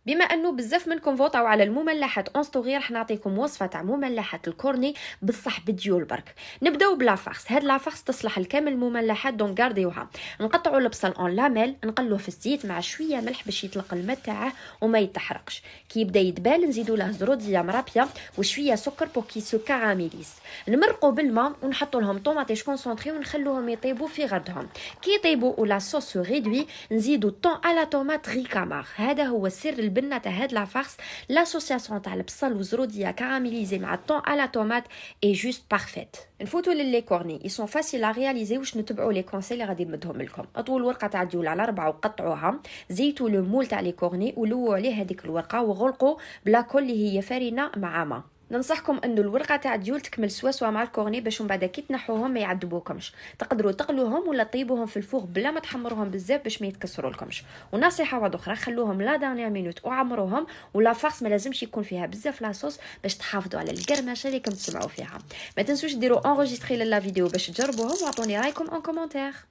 بما انه بزاف منكم فوطاو على المملحات اون ستوري، راح نعطيكم وصفه تاع مملحات الكورني بصح بالديول برك. نبداو بلا فارس. هاد لا فارس تصلح لكامل المملحات، دونك غارديوها. نقطعوا البصل اون لاميل، نقلوه في الزيت مع شويه ملح باش يطلق الماء تاعه وما يتحرقش. كي يبدا يدبال نزيدوا له زروديه مرابيه وشويه سكر بور كي سو كاراميليز. نمرقوا بالماء ونحطوا لهم طوماطيش كونسونطري ونخلوهم يطيبوا في غردهم. كي يطيبوا ولا صوص ريدوي نزيدوا الطون على طوماط ريكامار. هذا هو سر البنه تاع هاد لا فارس. لاسوسياسيون تاع البصل وزروديه كاراميليزي مع الطون على طوماط اي جوست بارفيت. نفوتوا للي كورني، يسون فاسيل ا رياليزي. واش نتبعوا لي كونساي اللي غادي نمدهم لكم. اطولوا الورقه تاع الديول على 4 وقطعوها، زيتوا لو مول تاع لي كورني ولووا عليه هذيك الورقه وغلقوا بلا كل اللي هي فرينه مع ما. ننصحكم انه الورقه تاع الديول تكمل سوا مع الكورني باش من بعد كي تنحوهم ما يعذبوكمش. تقدروا تقلوهم ولا طيبوهم في الفوغ بلا ما تحمروهم بزاف باش ما يتكسروا لكمش. ونصيحه واحده اخرى، خلوهم لا دانيير مينوت وعمروهم. ولا فارس ما لازمش يكون فيها بزاف لاصوص باش تحافظوا على القرمشه اللي كنت تسمعوا فيها. ما تنسوش ديروا انريجستري لا فيديو باش تجربوهم واعطوني رايكم ان كومونتير.